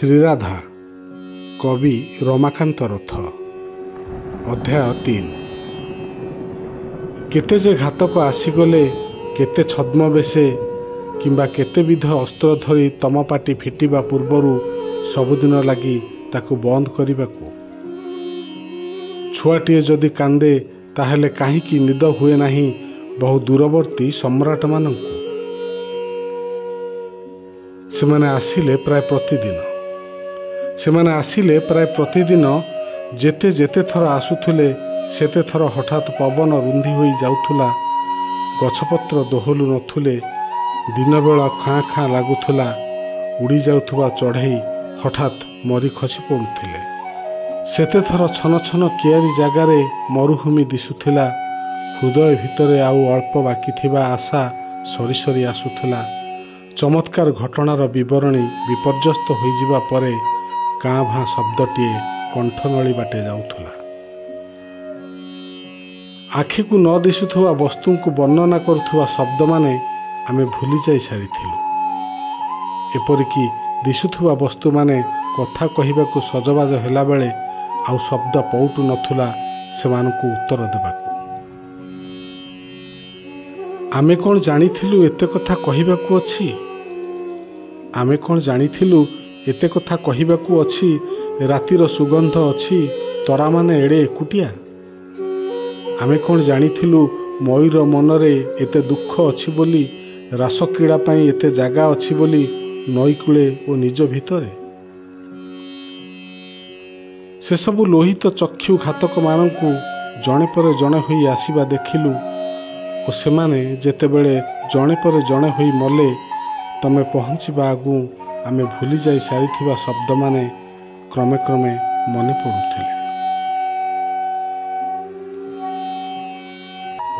ଶ୍ରୀରାଧା କବି ରମାକାନ୍ତ ରଥ। ଅଧ୍ୟାୟ 3। କେତେ ଯେ ଘାତକ ଆସିଗଲେ, କେତେ ଛଦ୍ମବେଶେ କିମ୍ବା କେତେବିଧ ଅସ୍ତ୍ର ଧରି ତମ ପାଟି ଫିଟିବା ପୂର୍ବରୁ ସବୁଦିନ ଲାଗି ତାକୁ ବନ୍ଦ କରିବାକୁ। ଛୁଆଟିଏ ଯଦି କାନ୍ଦେ ତାହେଲେ କାହିଁକି ନିଦ ହୁଏ ନାହିଁ ବହୁ ଦୂରବର୍ତ୍ତୀ ସମ୍ରାଟମାନଙ୍କୁ? ସେମାନେ ଆସିଲେ ପ୍ରାୟ ପ୍ରତିଦିନ ଯେତେ ଯେତେ ଥର ଆସୁଥିଲେ ସେତେ ଥର ହଠାତ୍ ପବନ ରୁନ୍ଧି ହୋଇ ଯାଉଥିଲା, ଗଛପତ୍ର ଦୋହଲୁ ନଥିଲେ, ଦିନବେଳ ଖାଁ ଖାଁ ଲାଗୁଥିଲା, ଉଡ଼ି ଯାଉଥିବା ଚଢ଼େଇ ହଠାତ୍ ମରି ଖସି ପଡ଼ୁଥିଲେ। ସେତେଥର ଛନ ଛନ କିଆରି ଜାଗାରେ ମରୁଭୂମି ଦିଶୁଥିଲା, ହୃଦୟ ଭିତରେ ଆଉ ଅଳ୍ପ ବାକି ଥିବା ଆଶା ସରି ସରି ଆସୁଥିଲା। ଚମତ୍କାର ଘଟଣାର ବିବରଣୀ ବିପର୍ଯ୍ୟସ୍ତ ହୋଇଯିବା ପରେ କାଁ ଭାଁ ଶବ୍ଦଟିଏ କଣ୍ଠନଳୀ ବାଟେ ଯାଉଥିଲା। ଆଖିକୁ ନ ଦିଶୁଥିବା ବସ୍ତୁଙ୍କୁ ବର୍ଣ୍ଣନା କରୁଥିବା ଶବ୍ଦମାନେ ଆମେ ଭୁଲି ଯାଇ ସାରିଥିଲୁ। ଏପରିକି ଦିଶୁଥିବା ବସ୍ତୁମାନେ କଥା କହିବାକୁ ସଜବାଜ ହେଲାବେଳେ ଆଉ ଶବ୍ଦ ପଉଟୁ ନଥିଲା ସେମାନଙ୍କୁ ଉତ୍ତର ଦେବାକୁ। ଆମେ କ'ଣ ଜାଣିଥିଲୁ ଏତେ କଥା କହିବାକୁ ଅଛି? ରାତିର ସୁଗନ୍ଧ ଅଛି, ତରାମାନେ ଏଡ଼େ ଏକୁଟିଆ? ଆମେ କ'ଣ ଜାଣିଥିଲୁ ମୟୂର ମନରେ ଏତେ ଦୁଃଖ ଅଛି ବୋଲି, ରାସକ୍ରୀଡ଼ା ପାଇଁ ଏତେ ଜାଗା ଅଛି ବୋଲି ନଈକୂଳେ ଓ ନିଜ ଭିତରେ? ସେସବୁ ଲୋହିତ ଚକ୍ଷୁ ଘାତକମାନଙ୍କୁ ଜଣେ ପରେ ଜଣେ ହୋଇ ଆସିବା ଦେଖିଲୁ ଓ ସେମାନେ ଯେତେବେଳେ ଜଣେ ପରେ ଜଣେ ହୋଇ ମଲେ, ତମେ ପହଞ୍ଚିବା ଆଗୁ ଆମେ ଭୁଲି ଯାଇ ସାରିଥିବା ଶବ୍ଦମାନେ କ୍ରମେ କ୍ରମେ ମନେ ପଡ଼ୁଥିଲେ।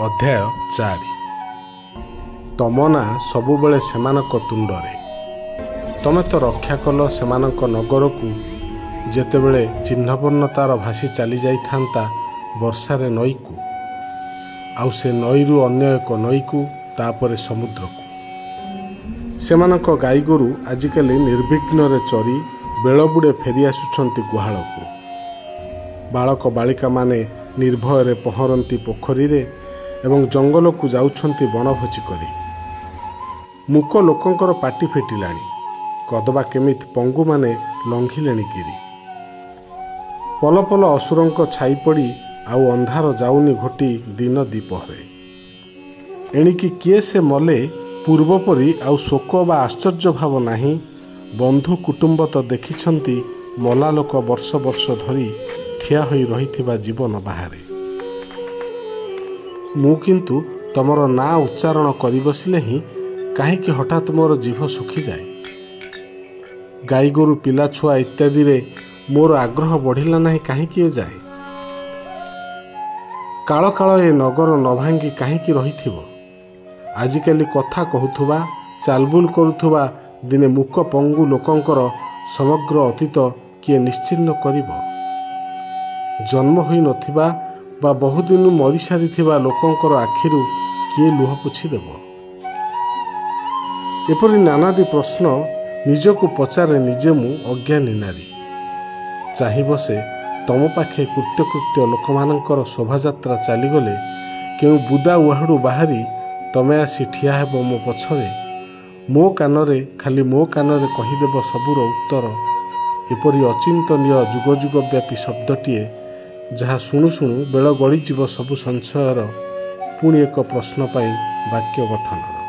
ଅଧ୍ୟାୟ 4। ତମ ନାଁ ସବୁବେଳେ ସେମାନଙ୍କ ତୁଣ୍ଡରେ। ତମେ ତ ରକ୍ଷା କଲ ସେମାନଙ୍କ ନଗରକୁ, ଯେତେବେଳେ ଚିହ୍ନବର୍ଣ୍ଣ ତାର ଭାସି ଚାଲି ଯାଇଥାନ୍ତା ବର୍ଷାରେ ନଈକୁ, ଆଉ ସେ ନଈରୁ ଅନ୍ୟ ଏକ ନଈକୁ, ତାପରେ ସମୁଦ୍ରକୁ। ସେମାନଙ୍କ ଗାଈଗୋରୁ ଆଜିକାଲି ନିର୍ବିଘ୍ନରେ ଚରି ବେଳବୁଡ଼େ ଫେରି ଆସୁଛନ୍ତି ଗୁହାଳକୁ। ବାଳକ ବାଳିକାମାନେ ନିର୍ଭୟରେ ପହଁରନ୍ତି ପୋଖରୀରେ ଏବଂ ଜଙ୍ଗଲକୁ ଯାଉଛନ୍ତି ବଣଭୋଜି କରି। ମୂକ ଲୋକଙ୍କର ପାଟି ଫିଟିଲାଣି, କଦବା କେମିତି ପଙ୍ଗୁମାନେ ଲଙ୍ଘିଲେଣି ଗିରି। ପଲ ପଲ ଅସୁରଙ୍କ ଛାଇ ପଡ଼ି ଆଉ ଅନ୍ଧାର ଯାଉନି ଘୋଟି ଦିନ ଦ୍ୱିପହରେ। ଏଣିକି କିଏ ସେ ମଲେ ପୂର୍ବପରି ଆଉ ଶୋକ ବା ଆଶ୍ଚର୍ଯ୍ୟ ଭାବ ନାହିଁ। ବନ୍ଧୁ କୁଟୁମ୍ବ ତ ଦେଖିଛନ୍ତି ମଲା ଲୋକ ବର୍ଷ ବର୍ଷ ଧରି ଠିଆ ହୋଇ ରହିଥିବା ଜୀବନ ବାହାରେ। ମୁଁ କିନ୍ତୁ ତମର ନାଁ ଉଚ୍ଚାରଣ କରି ବସିଲେ ହିଁ କାହିଁକି ହଠାତ୍ ମୋର ଜିଭ ଶୁଖିଯାଏ। ଗାଈଗୋରୁ ପିଲାଛୁଆ ଇତ୍ୟାଦିରେ ମୋର ଆଗ୍ରହ ବଢ଼ିଲା ନାହିଁ କାହିଁକି ଏ ଯାଏ? କାଳ କାଳ ଏ ନଗର ନ ଭାଙ୍ଗି କାହିଁକି ରହିଥିବ? ଆଜିକାଲି କଥା କହୁଥିବା, ଚାଲବୁଲ କରୁଥିବା ଦିନେ ମୂକ ପଙ୍ଗୁ ଲୋକଙ୍କର ସମଗ୍ର ଅତୀତ କିଏ ନିଶ୍ଚିହ୍ନ କରିବ? ଜନ୍ମ ହୋଇ ନଥିବା ବା ବହୁଦିନୁ ମରିସାରିଥିବା ଲୋକଙ୍କର ଆଖିରୁ କିଏ ଲୁହ ପୋଛିଦେବ? ଏପରି ନାନାଦି ପ୍ରଶ୍ନ ନିଜକୁ ପଚାରେ ନିଜେ ମୁଁ ଅଜ୍ଞାନୀ ନାରୀ। ଚାହିଁ ବସେ ତମ ପାଖେ କୃତ୍ୟକୃତ୍ୟ ଲୋକମାନଙ୍କର ଶୋଭାଯାତ୍ରା ଚାଲିଗଲେ କେଉଁ ବୁଦା ଉହାଡ଼ୁ ବାହାରି ତମେ ଆସି ଠିଆ ହେବ ମୋ ପଛରେ, ଖାଲି ମୋ କାନରେ କହିଦେବ ସବୁର ଉତ୍ତର। ଏପରି ଅଚିନ୍ତନୀୟ ଯୁଗ ଯୁଗ ବ୍ୟାପୀ ଶବ୍ଦଟିଏ, ଯାହା ଶୁଣୁ ଶୁଣୁ ବେଳ ଗଡ଼ିଯିବ ସବୁ ସଂଶୟର, ପୁଣି ଏକ ପ୍ରଶ୍ନ ପାଇଁ ବାକ୍ୟ ଗଠନର।